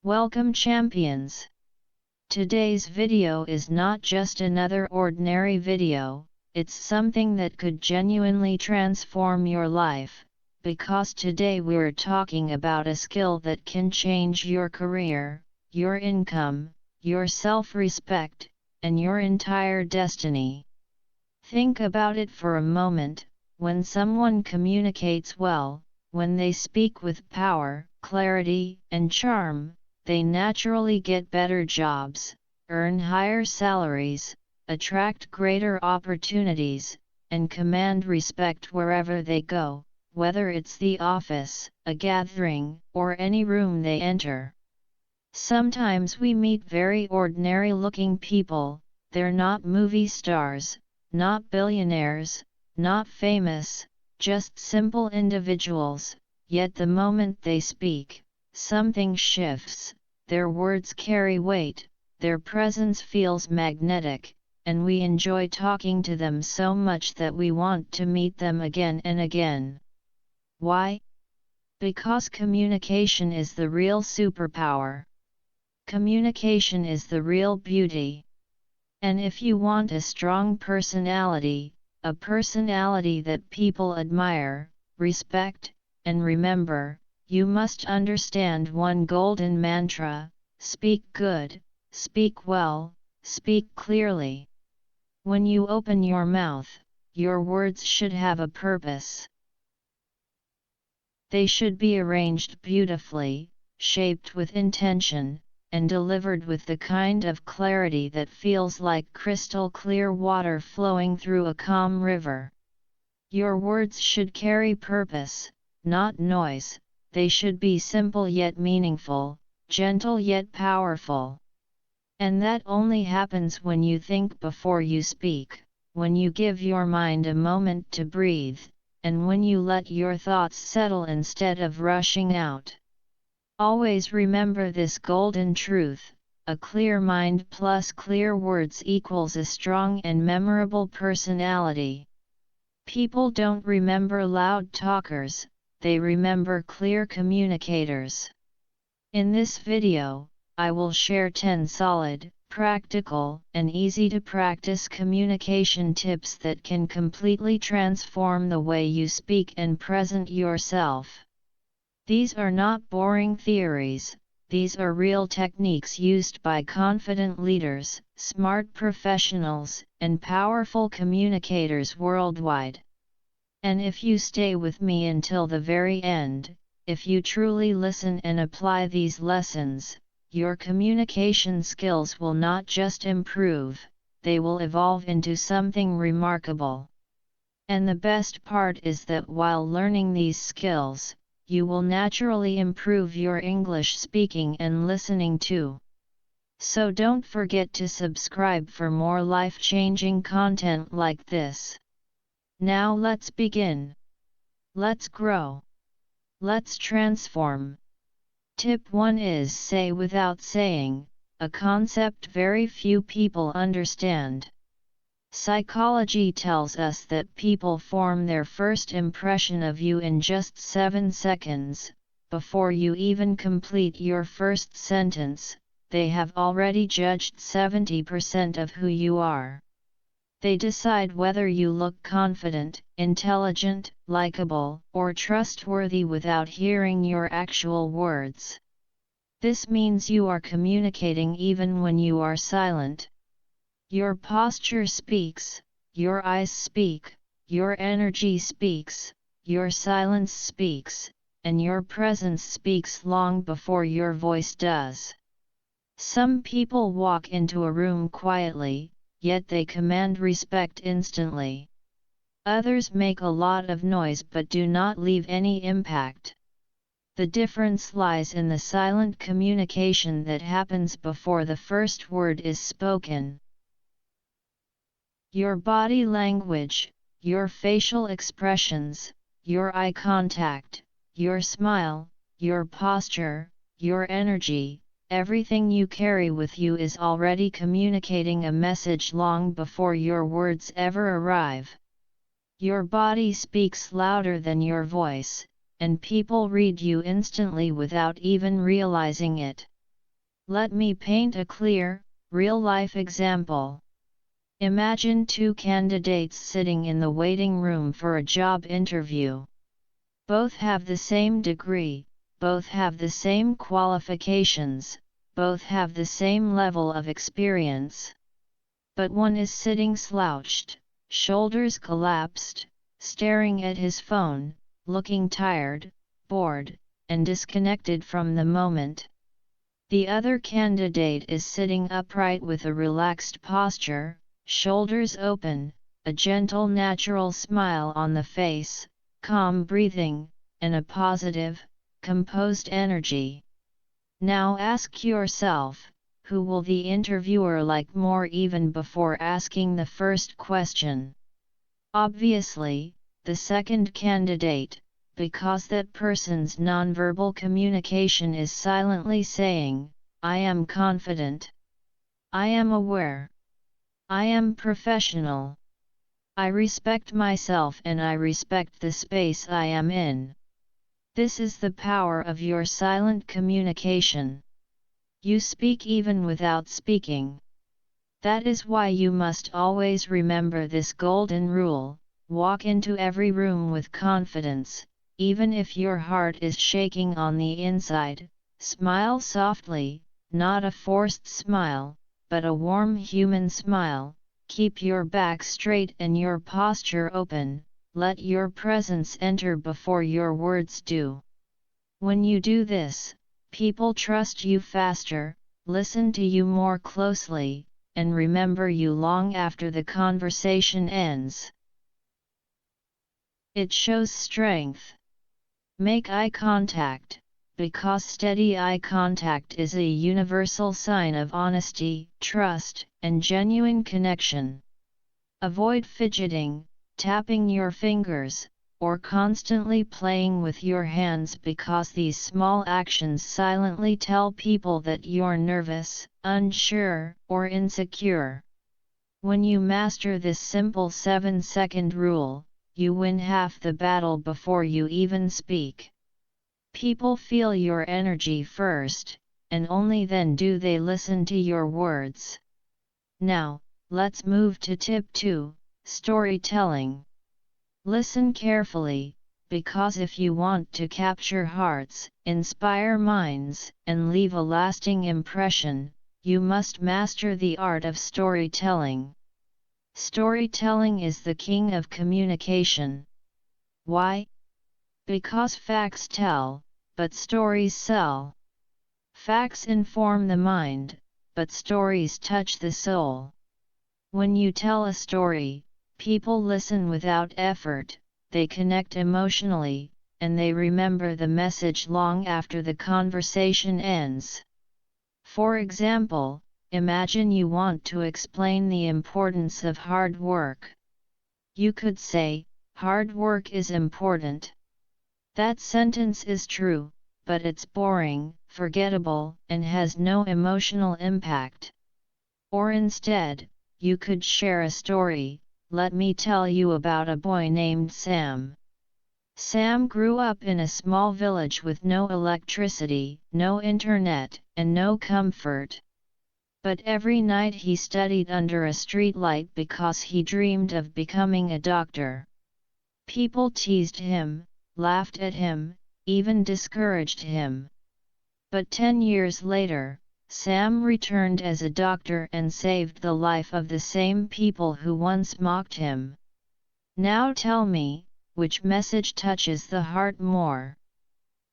Welcome champions! Today's video is not just another ordinary video, it's something that could genuinely transform your life, because today we're talking about a skill that can change your career, your income, your self-respect, and your entire destiny. Think about it for a moment. When someone communicates well, when they speak with power, clarity, and charm, they naturally get better jobs, earn higher salaries, attract greater opportunities, and command respect wherever they go, whether it's the office, a gathering, or any room they enter. Sometimes we meet very ordinary-looking people. They're not movie stars, not billionaires, not famous, just simple individuals, yet the moment they speak, something shifts, their words carry weight, their presence feels magnetic, and we enjoy talking to them so much that we want to meet them again and again. Why? Because communication is the real superpower. Communication is the real beauty. And if you want a strong personality, a personality that people admire, respect, and remember, you must understand one golden mantra: speak good, speak well, speak clearly. When you open your mouth, your words should have a purpose. They should be arranged beautifully, shaped with intention, and delivered with the kind of clarity that feels like crystal clear water flowing through a calm river. Your words should carry purpose, not noise. They should be simple yet meaningful, gentle yet powerful. And that only happens when you think before you speak, when you give your mind a moment to breathe, and when you let your thoughts settle instead of rushing out. Always remember this golden truth: a clear mind plus clear words equals a strong and memorable personality. People don't remember loud talkers, they remember clear communicators. In this video, I will share 10 solid, practical, and easy to practice communication tips that can completely transform the way you speak and present yourself. These are not boring theories, these are real techniques used by confident leaders, smart professionals, and powerful communicators worldwide. And if you stay with me until the very end, if you truly listen and apply these lessons, your communication skills will not just improve, they will evolve into something remarkable. And the best part is that while learning these skills, you will naturally improve your English speaking and listening too. So don't forget to subscribe for more life-changing content like this. Now let's begin. Let's grow. Let's transform. Tip 1 is say without saying, a concept very few people understand. Psychology tells us that people form their first impression of you in just 7 seconds. Before you even complete your first sentence, they have already judged 70% of who you are. They decide whether you look confident, intelligent, likable, or trustworthy without hearing your actual words. This means you are communicating even when you are silent. Your posture speaks, your eyes speak, your energy speaks, your silence speaks, and your presence speaks long before your voice does. Some people walk into a room quietly, yet they command respect instantly. Others make a lot of noise but do not leave any impact. The difference lies in the silent communication that happens before the first word is spoken. Your body language, your facial expressions, your eye contact, your smile, your posture, your energy, everything you carry with you is already communicating a message long before your words ever arrive. Your body speaks louder than your voice, and people read you instantly without even realizing it. Let me paint a clear, real-life example. Imagine two candidates sitting in the waiting room for a job interview. Both have the same degree, both have the same qualifications, both have the same level of experience. But one is sitting slouched, shoulders collapsed, staring at his phone, looking tired, bored, and disconnected from the moment. The other candidate is sitting upright with a relaxed posture, shoulders open, a gentle natural smile on the face, calm breathing, and a positive, composed energy. Now ask yourself, who will the interviewer like more even before asking the first question? Obviously, the second candidate, because that person's nonverbal communication is silently saying, I am confident. I am aware. I am professional. I respect myself and I respect the space I am in. This is the power of your silent communication. You speak even without speaking. That is why you must always remember this golden rule: walk into every room with confidence, even if your heart is shaking on the inside. Smile softly, not a forced smile, but a warm human smile. Keep your back straight and your posture open. Let your presence enter before your words do. When you do this, people trust you faster, listen to you more closely, and remember you long after the conversation ends. It shows strength. Make eye contact, because steady eye contact is a universal sign of honesty, trust, and genuine connection. Avoid fidgeting, tapping your fingers, or constantly playing with your hands, because these small actions silently tell people that you're nervous, unsure, or insecure. When you master this simple 7-second rule, you win half the battle before you even speak. People feel your energy first, and only then do they listen to your words. Now, let's move to tip 2, storytelling. Listen carefully, because if you want to capture hearts, inspire minds, and leave a lasting impression, you must master the art of storytelling. Storytelling is the king of communication. Why? Because facts tell, but stories sell. Facts inform the mind, but stories touch the soul. When you tell a story, people listen without effort, they connect emotionally, and they remember the message long after the conversation ends. For example, imagine you want to explain the importance of hard work. You could say, hard work is important. That sentence is true, but it's boring, forgettable, and has no emotional impact. Or instead, you could share a story. Let me tell you about a boy named Sam. Sam grew up in a small village with no electricity, no internet, and no comfort. But every night he studied under a streetlight because he dreamed of becoming a doctor. People teased him, laughed at him, even discouraged him. But 10 years later, Sam returned as a doctor and saved the life of the same people who once mocked him. Now tell me, which message touches the heart more?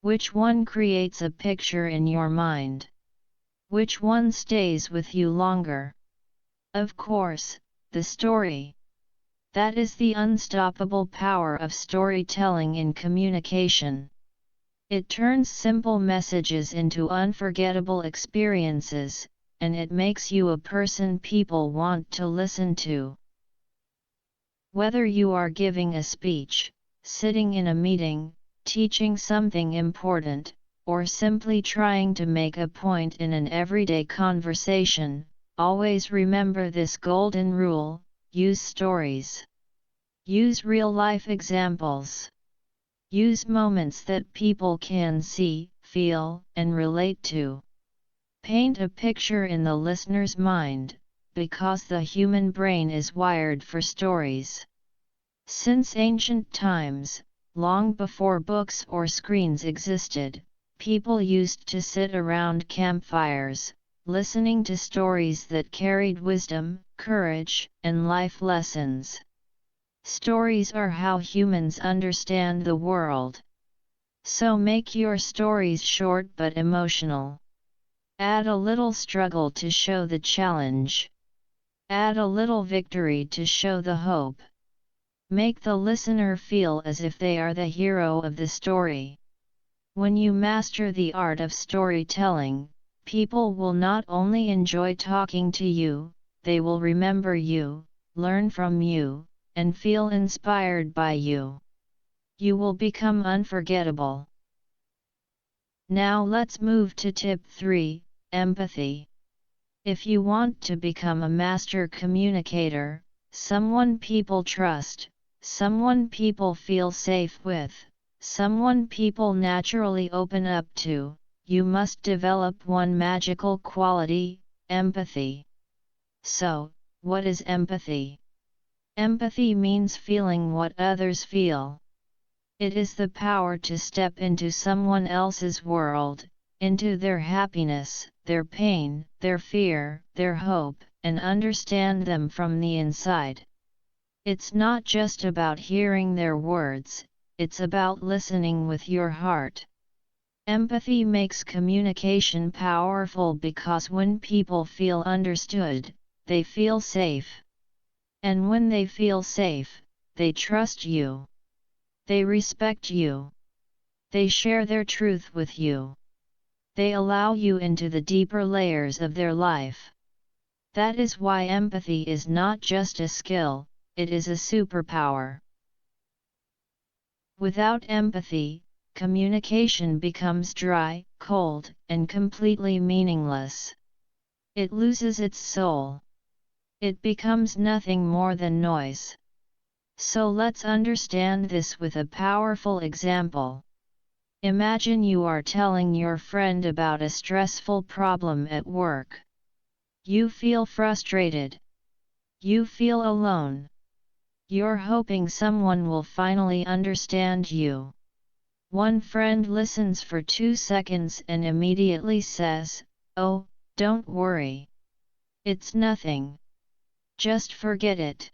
Which one creates a picture in your mind? Which one stays with you longer? Of course, the story. That is the unstoppable power of storytelling in communication. It turns simple messages into unforgettable experiences, and it makes you a person people want to listen to. Whether you are giving a speech, sitting in a meeting, teaching something important, or simply trying to make a point in an everyday conversation, always remember this golden rule: use stories. Use real-life examples. Use moments that people can see, feel, and relate to. paint a picture in the listener's mind, because the human brain is wired for stories. Since ancient times, long before books or screens existed, people used to sit around campfires, listening to stories that carried wisdom, courage, and life lessons. Stories are how humans understand the world. So make your stories short but emotional. Add a little struggle to show the challenge. Add a little victory to show the hope. Make the listener feel as if they are the hero of the story. When you master the art of storytelling, people will not only enjoy talking to you, they will remember you, learn from you, and feel inspired by you. You will become unforgettable. Now let's move to tip 3, empathy. If you want to become a master communicator, someone people trust, someone people feel safe with, someone people naturally open up to, you must develop one magical quality, empathy. So, what is empathy? Empathy means feeling what others feel. It is the power to step into someone else's world, into their happiness, their pain, their fear, their hope, and understand them from the inside. It's not just about hearing their words, it's about listening with your heart. Empathy makes communication powerful because when people feel understood, they feel safe. And when they feel safe, they trust you. They respect you. They share their truth with you. They allow you into the deeper layers of their life. That is why empathy is not just a skill, it is a superpower. Without empathy, communication becomes dry, cold, and completely meaningless. It loses its soul. It becomes nothing more than noise. So let's understand this with a powerful example. Imagine you are telling your friend about a stressful problem at work. You feel frustrated. You feel alone. You're hoping someone will finally understand you. One friend listens for 2 seconds and immediately says, "Oh, don't worry. It's nothing. Just forget it."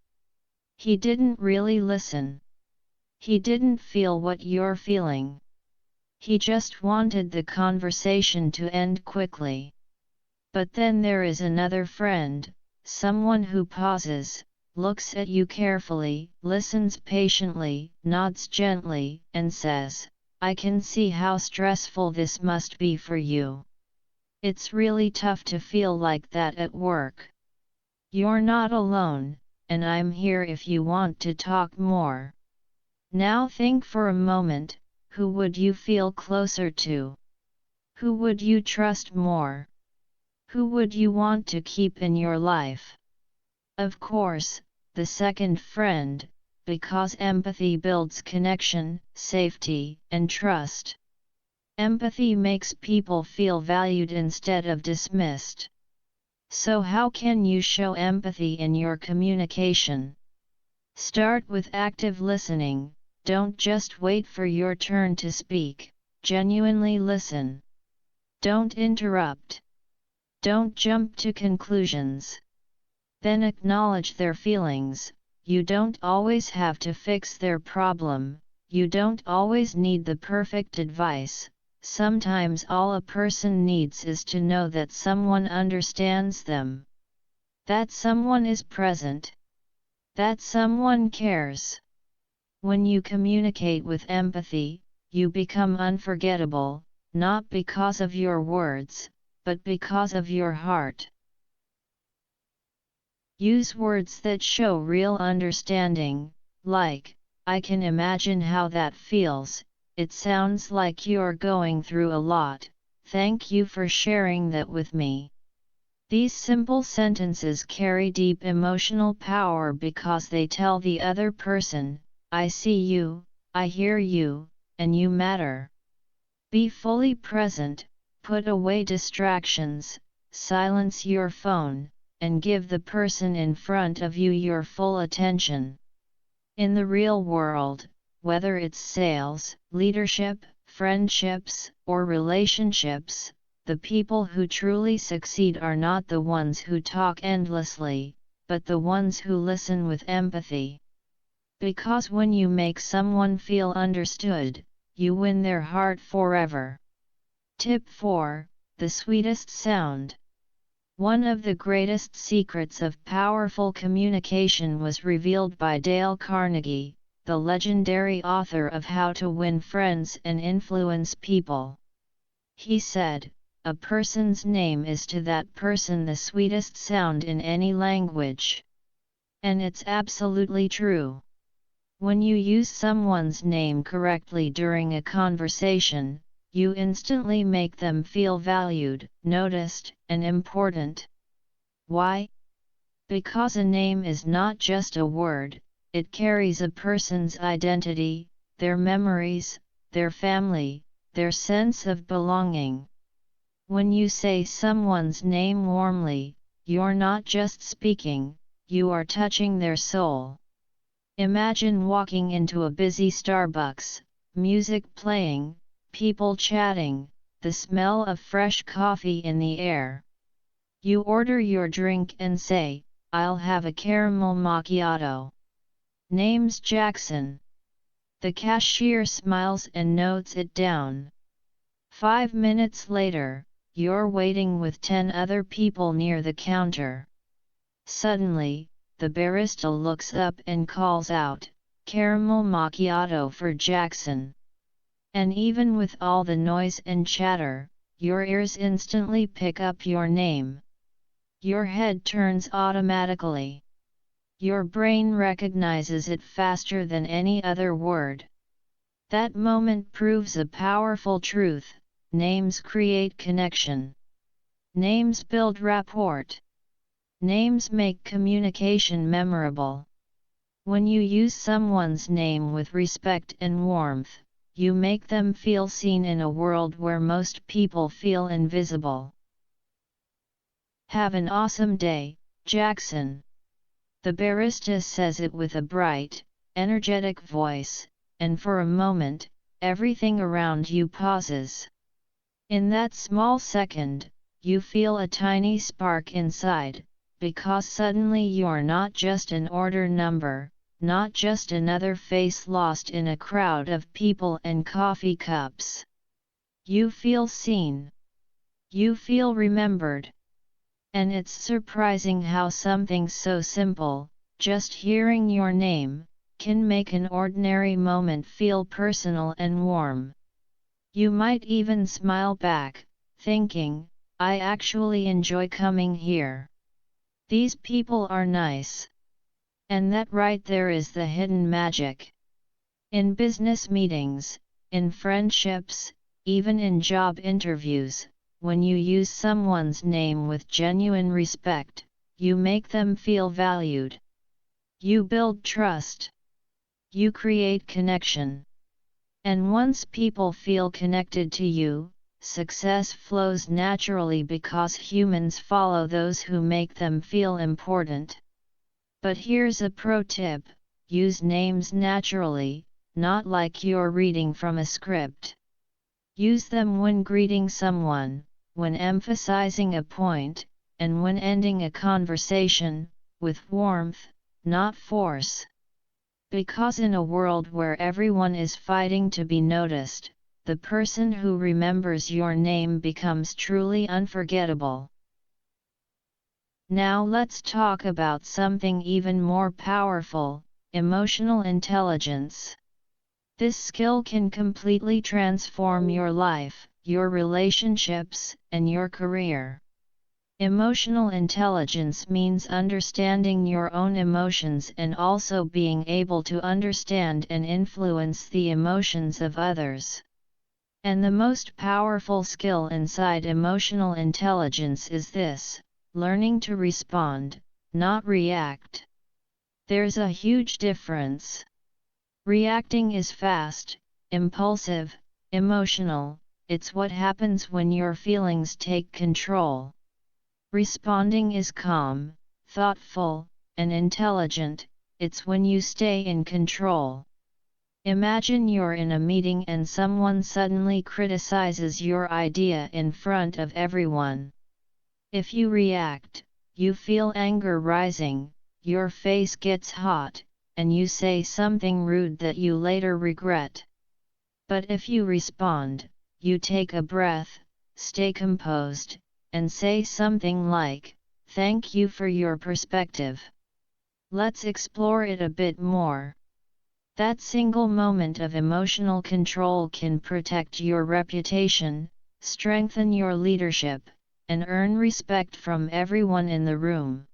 He didn't really listen. He didn't feel what you're feeling. He just wanted the conversation to end quickly. But then there is another friend, someone who pauses, looks at you carefully, listens patiently, nods gently, and says, "I can see how stressful this must be for you. It's really tough to feel like that at work. You're not alone, and I'm here if you want to talk more." Now think for a moment, who would you feel closer to? Who would you trust more? Who would you want to keep in your life? Of course, the second friend, because empathy builds connection, safety, and trust. Empathy makes people feel valued instead of dismissed. So how can you show empathy in your communication? Start with active listening. Don't just wait for your turn to speak, genuinely listen. Don't interrupt. Don't jump to conclusions. Then acknowledge their feelings. You don't always have to fix their problem, you don't always need the perfect advice. Sometimes all a person needs is to know that someone understands them. That someone is present. That someone cares. When you communicate with empathy, you become unforgettable, not because of your words, but because of your heart. Use words that show real understanding, like, "I can imagine how that feels, it sounds like you're going through a lot, thank you for sharing that with me." These simple sentences carry deep emotional power because they tell the other person, "I see you, I hear you, and you matter." Be fully present, Put away distractions, silence your phone, and give the person in front of you your full attention. In the real world, whether it's sales, leadership, friendships, or relationships, the people who truly succeed are not the ones who talk endlessly, but the ones who listen with empathy. Because when you make someone feel understood, you win their heart forever. Tip 4: The sweetest sound. One of the greatest secrets of powerful communication was revealed by Dale Carnegie, the legendary author of How to Win Friends and Influence People. He said, "A person's name is to that person the sweetest sound in any language." And it's absolutely true. When you use someone's name correctly during a conversation, you instantly make them feel valued, noticed, and important. Why? Because a name is not just a word, it carries a person's identity, their memories, their family, their sense of belonging. When you say someone's name warmly, you're not just speaking, you are touching their soul. Imagine walking into a busy Starbucks, music playing, people chatting, the smell of fresh coffee in the air. You order your drink and say, "I'll have a caramel macchiato." Name's Jackson. The cashier smiles and notes it down. 5 minutes later, you're waiting with 10 other people near the counter. Suddenly, the barista looks up and calls out, "Caramel macchiato for Jackson." And even with all the noise and chatter, your ears instantly pick up your name. Your head turns automatically. Your brain recognizes it faster than any other word. That moment proves a powerful truth: names create connection. Names build rapport. Names make communication memorable. When you use someone's name with respect and warmth, you make them feel seen in a world where most people feel invisible. Have an awesome day, Jackson. The barista says it with a bright, energetic voice, and for a moment, everything around you pauses. In that small second, you feel a tiny spark inside, because suddenly you're not just an order number, not just another face lost in a crowd of people and coffee cups. You feel seen. You feel remembered. And it's surprising how something so simple, just hearing your name, can make an ordinary moment feel personal and warm. You might even smile back, thinking, "I actually enjoy coming here. These people are nice." And that right there is the hidden magic. In business meetings, in friendships, even in job interviews, when you use someone's name with genuine respect, you make them feel valued. You build trust. You create connection. And once people feel connected to you, success flows naturally because humans follow those who make them feel important. But here's a pro tip: use names naturally, not like you're reading from a script. Use them when greeting someone, when emphasizing a point, and when ending a conversation, with warmth, not force. Because in a world where everyone is fighting to be noticed, the person who remembers your name becomes truly unforgettable. Now let's talk about something even more powerful: emotional intelligence. This skill can completely transform your life, your relationships, and your career. Emotional intelligence means understanding your own emotions and also being able to understand and influence the emotions of others. And the most powerful skill inside emotional intelligence is this: learning to respond, not react. There's a huge difference. Reacting is fast, impulsive, emotional, it's what happens when your feelings take control. Responding is calm, thoughtful, and intelligent, it's when you stay in control. Imagine you're in a meeting and someone suddenly criticizes your idea in front of everyone. If you react, you feel anger rising, your face gets hot, and you say something rude that you later regret. But if you respond, you take a breath, stay composed, and say something like, "Thank you for your perspective. Let's explore it a bit more." That single moment of emotional control can protect your reputation, strengthen your leadership, and earn respect from everyone in the room.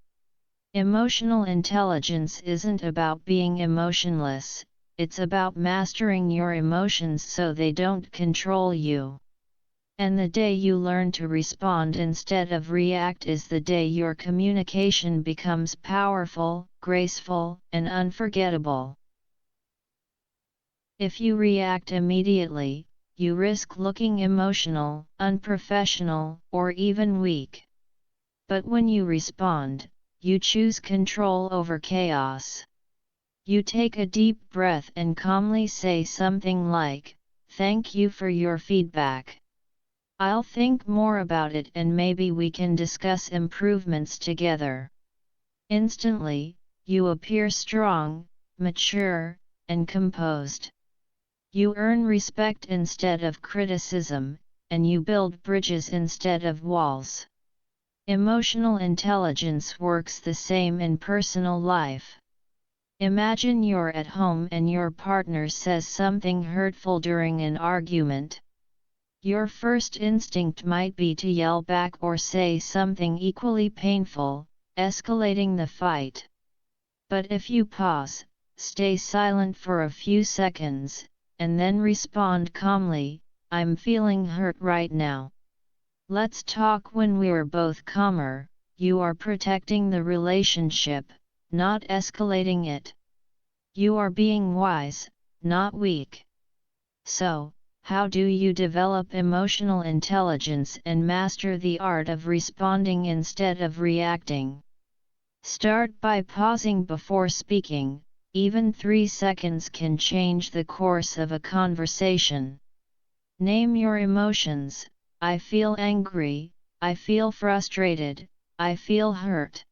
Emotional intelligence isn't about being emotionless, it's about mastering your emotions so they don't control you. And the day you learn to respond instead of react is the day your communication becomes powerful, graceful, and unforgettable. If you react immediately, you risk looking emotional, unprofessional, or even weak. But when you respond, you choose control over chaos. You take a deep breath and calmly say something like, "Thank you for your feedback. I'll think more about it and maybe we can discuss improvements together." Instantly, you appear strong, mature, and composed. You earn respect instead of criticism, and you build bridges instead of walls. Emotional intelligence works the same in personal life. Imagine you're at home and your partner says something hurtful during an argument. Your first instinct might be to yell back or say something equally painful, escalating the fight. But if you pause, stay silent for a few seconds, and then respond calmly, "I'm feeling hurt right now. Let's talk when we're both calmer," you are protecting the relationship, not escalating it. You are being wise, not weak. So, how do you develop emotional intelligence and master the art of responding instead of reacting? Start by pausing before speaking. Even 3 seconds can change the course of a conversation. Name your emotions. "I feel angry, I feel frustrated, I feel hurt."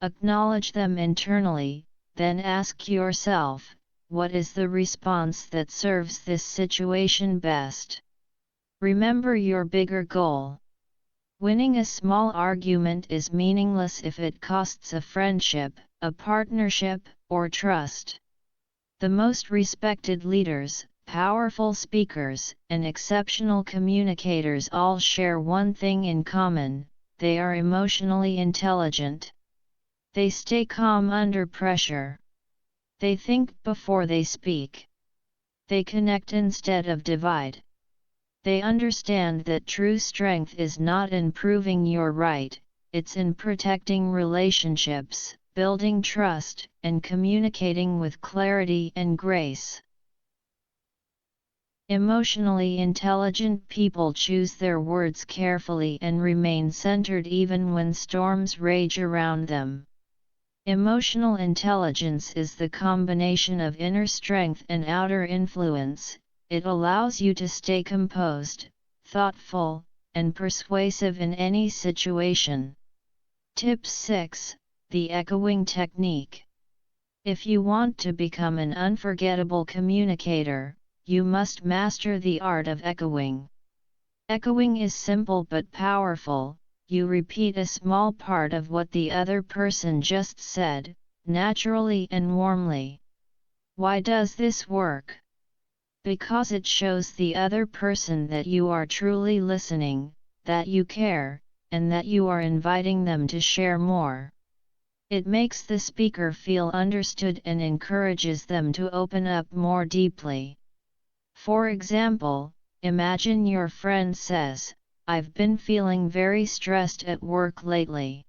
Acknowledge them internally, then ask yourself, what is the response that serves this situation best? Remember your bigger goal. Winning a small argument is meaningless if it costs a friendship, a partnership, or trust. The most respected leaders, powerful speakers, and exceptional communicators all share one thing in common: they are emotionally intelligent. They stay calm under pressure. They think before they speak. They connect instead of divide. They understand that true strength is not in proving you're right, it's in protecting relationships, building trust, and communicating with clarity and grace. Emotionally intelligent people choose their words carefully and remain centered even when storms rage around them. Emotional intelligence is the combination of inner strength and outer influence. It allows you to stay composed, thoughtful, and persuasive in any situation. Tip 6: The echoing technique. If you want to become an unforgettable communicator, you must master the art of echoing. Echoing is simple but powerful. You repeat a small part of what the other person just said, naturally and warmly. Why does this work? Because it shows the other person that you are truly listening, that you care, and that you are inviting them to share more. It makes the speaker feel understood and encourages them to open up more deeply. For example, imagine your friend says, "I've been feeling very stressed at work lately."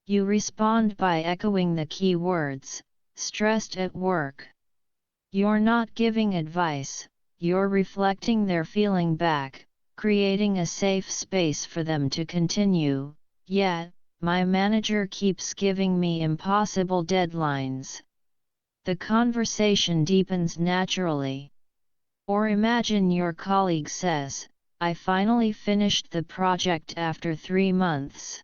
You respond by echoing the key words, "stressed at work." You're not giving advice, you're reflecting their feeling back, creating a safe space for them to continue. Yet, my manager keeps giving me impossible deadlines. The conversation deepens naturally. Or imagine your colleague says, "I finally finished the project after 3 months."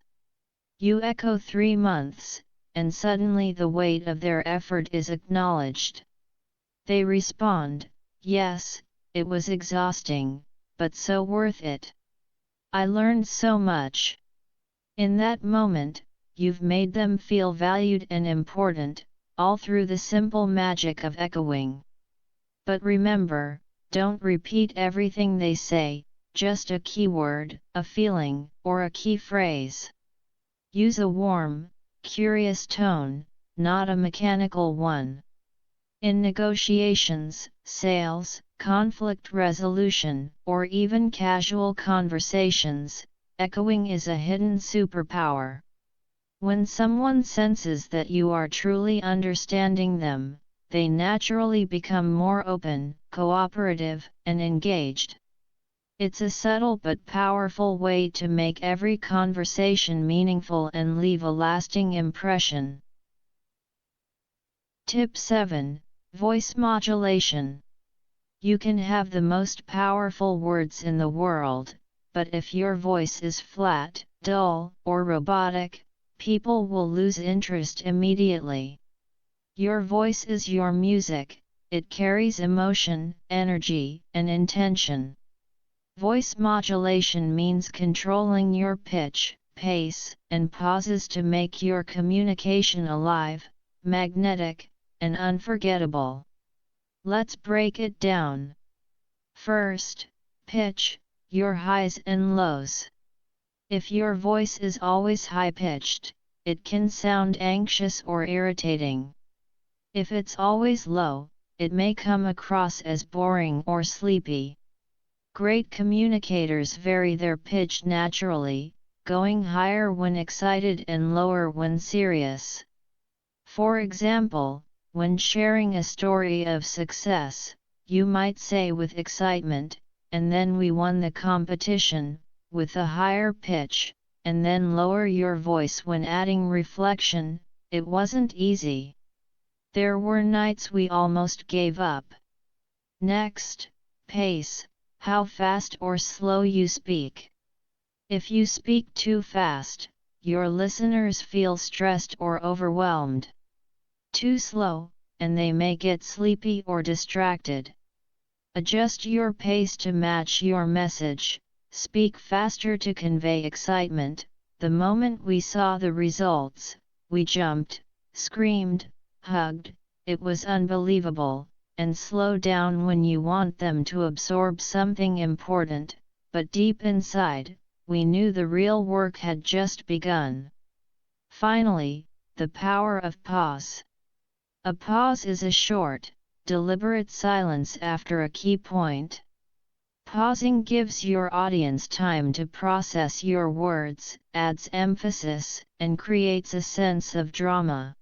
You echo 3 months, and suddenly the weight of their effort is acknowledged. They respond, "Yes, it was exhausting, but so worth it. I learned so much." In that moment, you've made them feel valued and important, all through the simple magic of echoing. But remember, don't repeat everything they say, just a keyword, a feeling, or a key phrase. Use a warm, curious tone, not a mechanical one. In negotiations, sales, conflict resolution, or even casual conversations, echoing is a hidden superpower. When someone senses that you are truly understanding them, they naturally become more open, cooperative, and engaged. It's a subtle but powerful way to make every conversation meaningful and leave a lasting impression. Tip 7. Voice modulation. You can have the most powerful words in the world, but if your voice is flat, dull, or robotic, people will lose interest immediately. Your voice is your music, it carries emotion, energy, and intention. Voice modulation means controlling your pitch, pace, and pauses to make your communication alive, magnetic, and unforgettable. Let's break it down. First, pitch, your highs and lows. If your voice is always high-pitched, it can sound anxious or irritating. If it's always low, it may come across as boring or sleepy. Great communicators vary their pitch naturally, going higher when excited and lower when serious. For example, when sharing a story of success, you might say with excitement, "And then we won the competition," with a higher pitch, and then lower your voice when adding reflection, "It wasn't easy. There were nights we almost gave up." Next, pace, how fast or slow you speak. If you speak too fast, your listeners feel stressed or overwhelmed. Too slow, and they may get sleepy or distracted. Adjust your pace to match your message. Speak faster to convey excitement. "The moment we saw the results, we jumped, screamed, hugged, it was unbelievable," and slow down when you want them to absorb something important, but deep inside, "We knew the real work had just begun." Finally, the power of pause. A pause is a short, deliberate silence after a key point. Pausing gives your audience time to process your words, adds emphasis, and creates a sense of drama.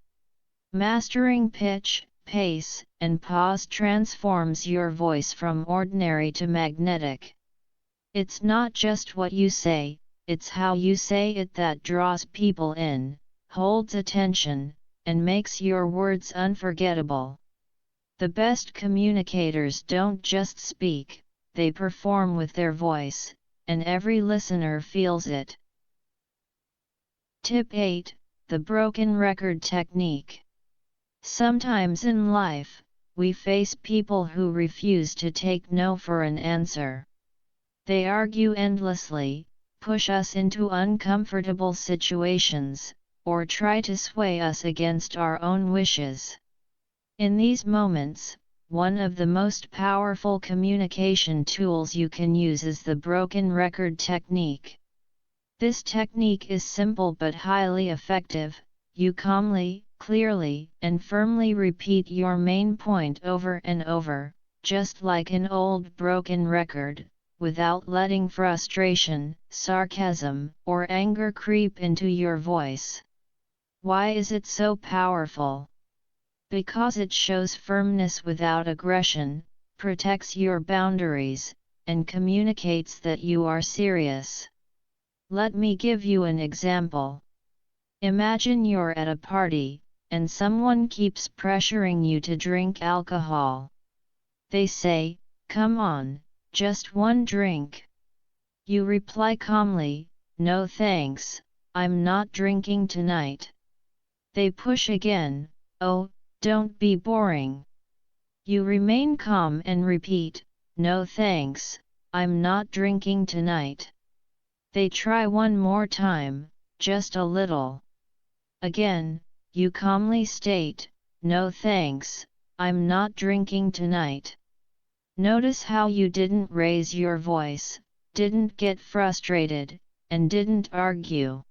Mastering pitch, pace, and pause transforms your voice from ordinary to magnetic. It's not just what you say, it's how you say it that draws people in, holds attention, and makes your words unforgettable. The best communicators don't just speak, they perform with their voice, and every listener feels it. Tip 8. The broken record technique. Sometimes in life, we face people who refuse to take no for an answer. They argue endlessly, push us into uncomfortable situations, or try to sway us against our own wishes. In these moments, one of the most powerful communication tools you can use is the broken record technique. This technique is simple but highly effective. You calmly, clearly, and firmly repeat your main point over and over, just like an old broken record, without letting frustration, sarcasm, or anger creep into your voice. Why is it so powerful? Because it shows firmness without aggression, protects your boundaries, and communicates that you are serious. Let me give you an example. Imagine you're at a party, and someone keeps pressuring you to drink alcohol. They say, "Come on, just one drink." You reply calmly, "No thanks, I'm not drinking tonight." They push again, "Oh, don't be boring." You remain calm and repeat, "No thanks, I'm not drinking tonight." They try one more time, "Just a little." Again, you calmly state, "No thanks, I'm not drinking tonight." Notice how you didn't raise your voice, didn't get frustrated, and didn't argue.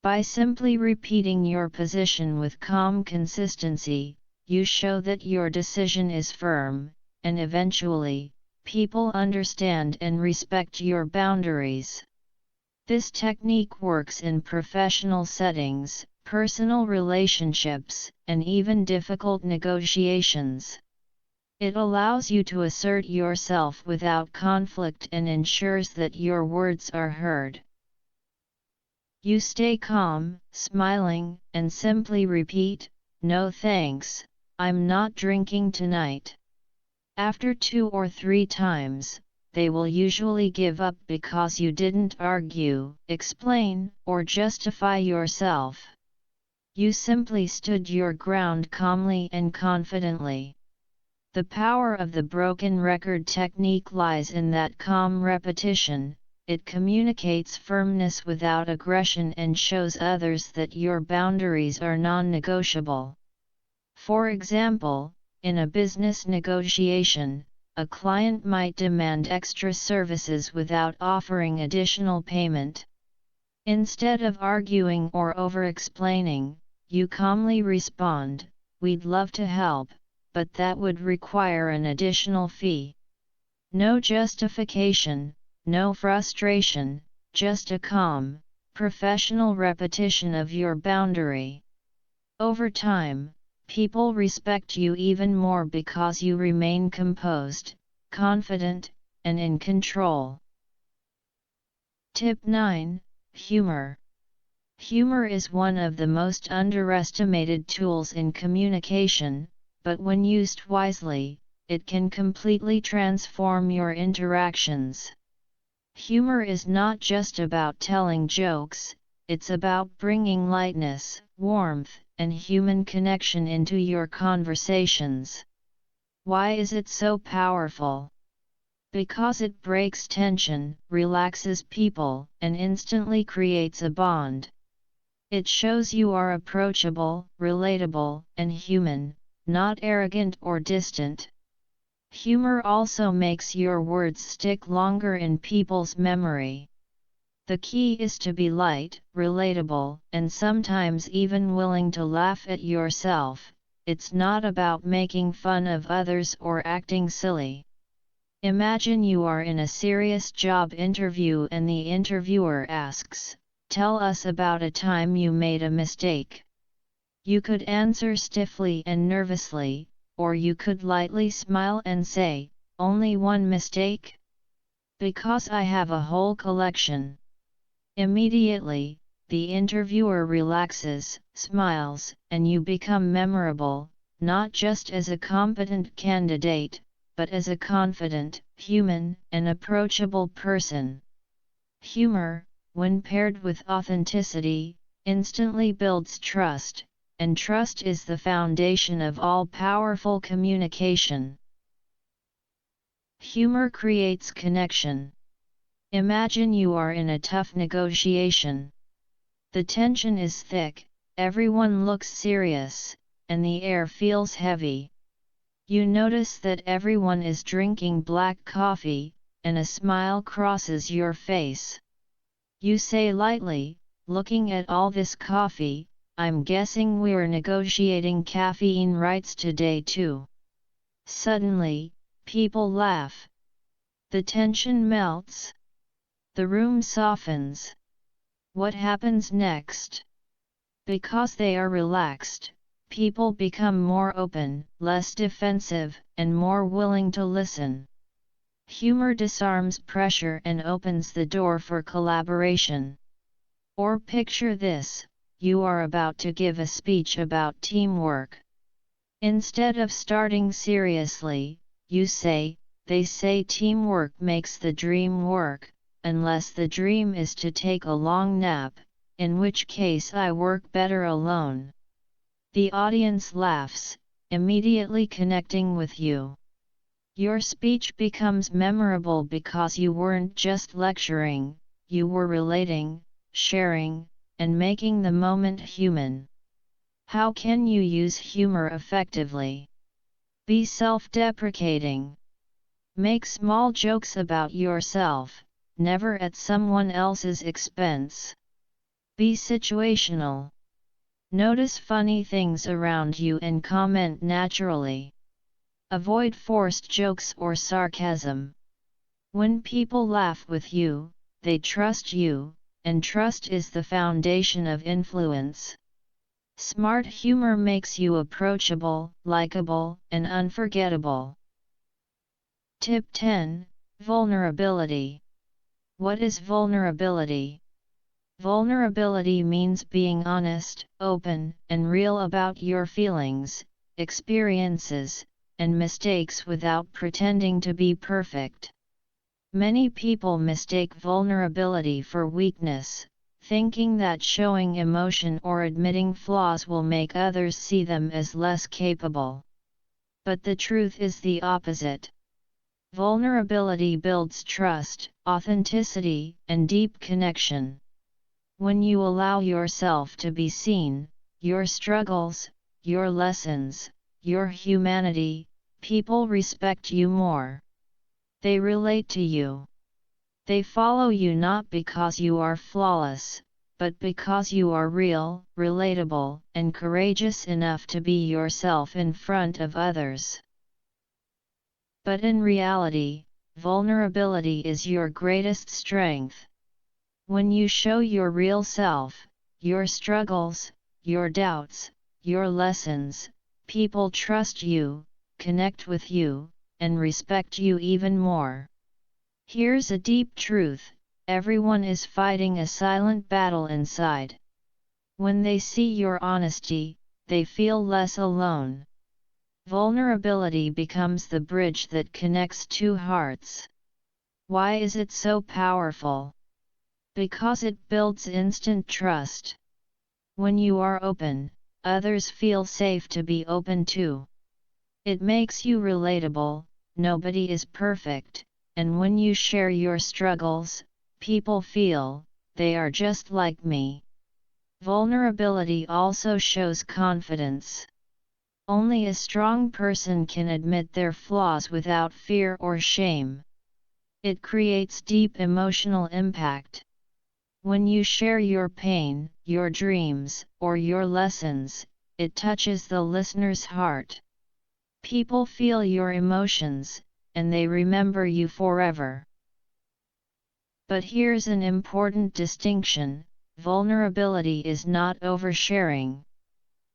By simply repeating your position with calm consistency, you show that your decision is firm, and eventually, people understand and respect your boundaries. This technique works in professional settings, personal relationships, and even difficult negotiations. It allows you to assert yourself without conflict and ensures that your words are heard. You stay calm, smiling, and simply repeat, "No thanks, I'm not drinking tonight." After 2 or 3 times, they will usually give up because you didn't argue, explain, or justify yourself. You simply stood your ground calmly and confidently. The power of the broken record technique lies in that calm repetition. It communicates firmness without aggression and shows others that your boundaries are non-negotiable. For example, in a business negotiation, a client might demand extra services without offering additional payment. Instead of arguing or over-explaining, you calmly respond, "We'd love to help, but that would require an additional fee." No justification, no frustration, just a calm, professional repetition of your boundary. Over time, people respect you even more because you remain composed, confident, and in control. Tip 9. Humor. Humor is one of the most underestimated tools in communication, but when used wisely, it can completely transform your interactions. Humor is not just about telling jokes, it's about bringing lightness, warmth, and human connection into your conversations. Why is it so powerful? Because it breaks tension, relaxes people, and instantly creates a bond. It shows you are approachable, relatable, and human, not arrogant or distant. Humor also makes your words stick longer in people's memory. The key is to be light, relatable, and sometimes even willing to laugh at yourself. It's not about making fun of others or acting silly. Imagine you are in a serious job interview and the interviewer asks, "Tell us about a time you made a mistake." You could answer stiffly and nervously, or you could lightly smile and say, "Only one mistake? Because I have a whole collection." Immediately, the interviewer relaxes, smiles, and you become memorable, not just as a competent candidate, but as a confident, human, and approachable person. Humor, when paired with authenticity, instantly builds trust, and trust is the foundation of all powerful communication. Humor creates connection. Imagine you are in a tough negotiation. The tension is thick, everyone looks serious, and the air feels heavy. You notice that everyone is drinking black coffee, and a smile crosses your face. You say lightly, "Looking at all this coffee, I'm guessing we're negotiating caffeine rights today too." Suddenly, people laugh. The tension melts. The room softens. What happens next? Because they are relaxed, people become more open, less defensive, and more willing to listen. Humor disarms pressure and opens the door for collaboration. Or picture this, you are about to give a speech about teamwork. Instead of starting seriously, you say, "They say teamwork makes the dream work, unless the dream is to take a long nap, in which case I work better alone." The audience laughs, immediately connecting with you. Your speech becomes memorable because you weren't just lecturing, you were relating, sharing, and making the moment human. How can you use humor effectively? Be self-deprecating. Make small jokes about yourself, never at someone else's expense. Be situational. Notice funny things around you and comment naturally. Avoid forced jokes or sarcasm. When people laugh with you, they trust you, and trust is the foundation of influence. Smart humor makes you approachable, likable, and unforgettable. Tip 10. Vulnerability. What is vulnerability? Vulnerability means being honest, open, and real about your feelings, experiences, and mistakes without pretending to be perfect. Many people mistake vulnerability for weakness, thinking that showing emotion or admitting flaws will make others see them as less capable. But the truth is the opposite. Vulnerability builds trust, authenticity, and deep connection. When you allow yourself to be seen, your struggles, your lessons, your humanity, people respect you more. They relate to you. They follow you not because you are flawless, but because you are real, relatable, and courageous enough to be yourself in front of others. But in reality, vulnerability is your greatest strength. When you show your real self, your struggles, your doubts, your lessons, people trust you, connect with you, and respect you even more. Here's a deep truth: everyone is fighting a silent battle inside. When they see your honesty, they feel less alone. Vulnerability becomes the bridge that connects two hearts. Why is it so powerful? Because it builds instant trust. When you are open, others feel safe to be open too. It makes you relatable. Nobody is perfect, and when you share your struggles, people feel, they are just like me. Vulnerability also shows confidence. Only a strong person can admit their flaws without fear or shame. It creates deep emotional impact. When you share your pain, your dreams, or your lessons, it touches the listener's heart. People feel your emotions, and they remember you forever. But here's an important distinction: vulnerability is not oversharing.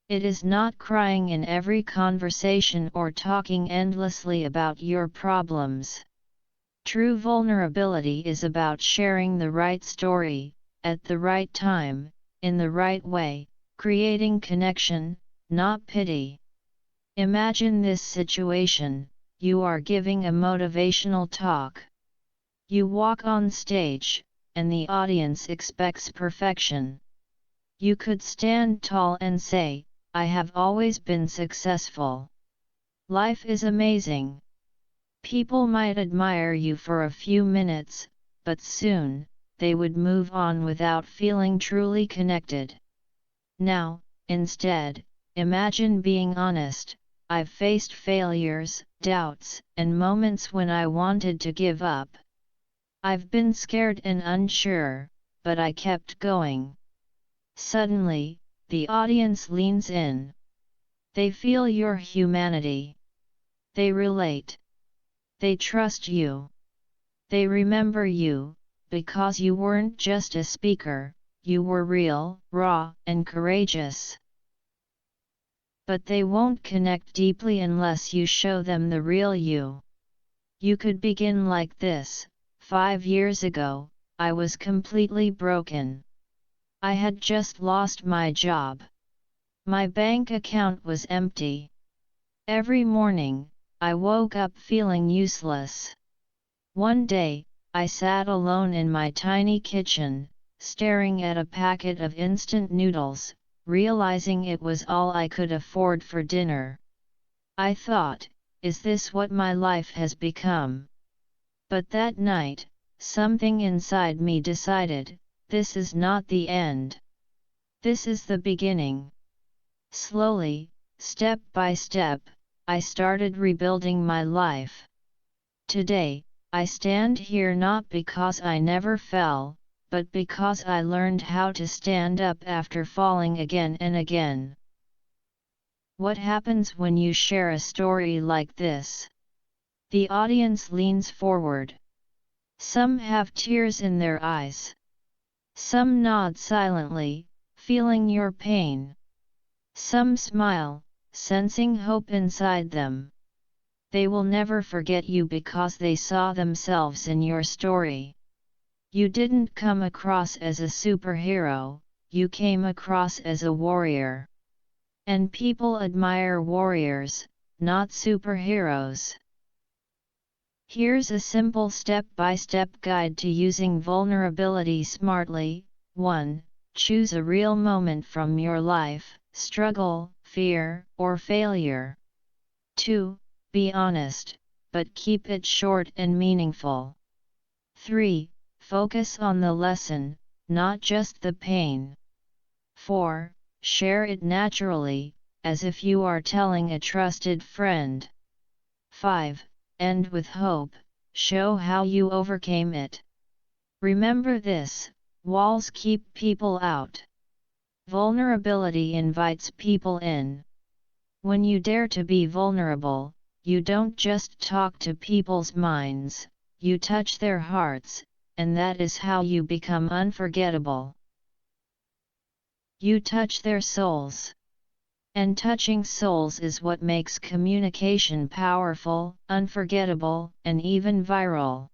It is not crying in every conversation or talking endlessly about your problems. True vulnerability is about sharing the right story, at the right time, in the right way, creating connection, not pity. Imagine this situation: you are giving a motivational talk. You walk on stage, and the audience expects perfection. You could stand tall and say, "I have always been successful. Life is amazing." People might admire you for a few minutes, but soon, they would move on without feeling truly connected. Now, instead, imagine being honest: "I've faced failures, doubts, and moments when I wanted to give up. I've been scared and unsure, but I kept going." Suddenly, the audience leans in. They feel your humanity. They relate. They trust you. They remember you, because you weren't just a speaker, you were real, raw, and courageous. But they won't connect deeply unless you show them the real you. You could begin like this: 5 years ago, I was completely broken. I had just lost my job. My bank account was empty. Every morning, I woke up feeling useless. One day, I sat alone in my tiny kitchen, staring at a packet of instant noodles, realizing it was all I could afford for dinner. I thought, is this what my life has become? But that night, something inside me decided, this is not the end. This is the beginning. Slowly, step by step, I started rebuilding my life. Today, I stand here not because I never fell, but because I learned how to stand up after falling again and again. What happens when you share a story like this? The audience leans forward. Some have tears in their eyes. Some nod silently, feeling your pain. Some smile, sensing hope inside them. They will never forget you because they saw themselves in your story. You didn't come across as a superhero, you came across as a warrior. And people admire warriors, not superheroes. Here's a simple step-by-step guide to using vulnerability smartly. 1. Choose a real moment from your life, struggle, fear, or failure. 2. Be honest, but keep it short and meaningful. 3. Focus on the lesson, not just the pain. 4. Share it naturally, as if you are telling a trusted friend. 5. End with hope, show how you overcame it. Remember this: walls keep people out. Vulnerability invites people in. When you dare to be vulnerable, you don't just talk to people's minds, you touch their hearts, and that is how you become unforgettable. You touch their souls. And touching souls is what makes communication powerful, unforgettable, and even viral.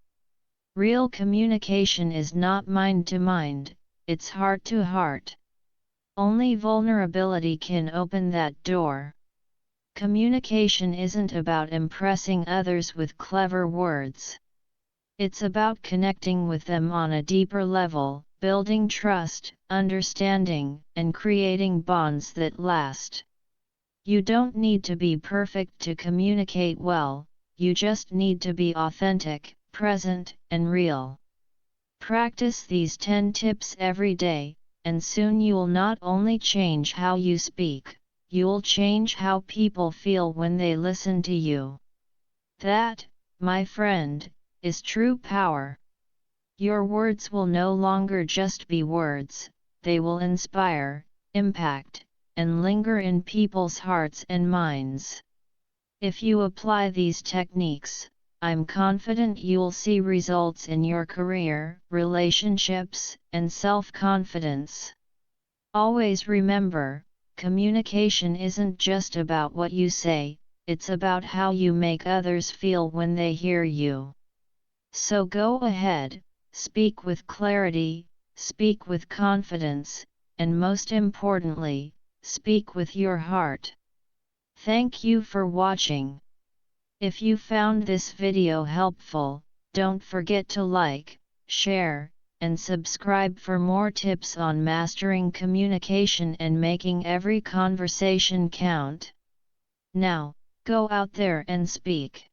Real communication is not mind to mind, it's heart to heart. Only vulnerability can open that door. Communication isn't about impressing others with clever words. It's about connecting with them on a deeper level, building trust, understanding, and creating bonds that last. You don't need to be perfect to communicate well, you just need to be authentic, present, and real. Practice these 10 tips every day, and soon you'll not only change how you speak, you'll change how people feel when they listen to you. That, my friend, is true power. Your words will no longer just be words, they will inspire, impact, and linger in people's hearts and minds. If you apply these techniques, I'm confident you'll see results in your career, relationships, and self-confidence. Always remember, communication isn't just about what you say, it's about how you make others feel when they hear you. So go ahead, speak with clarity, speak with confidence, and most importantly, speak with your heart. Thank you for watching. If you found this video helpful, don't forget to like, share, and subscribe for more tips on mastering communication and making every conversation count. Now, go out there and speak.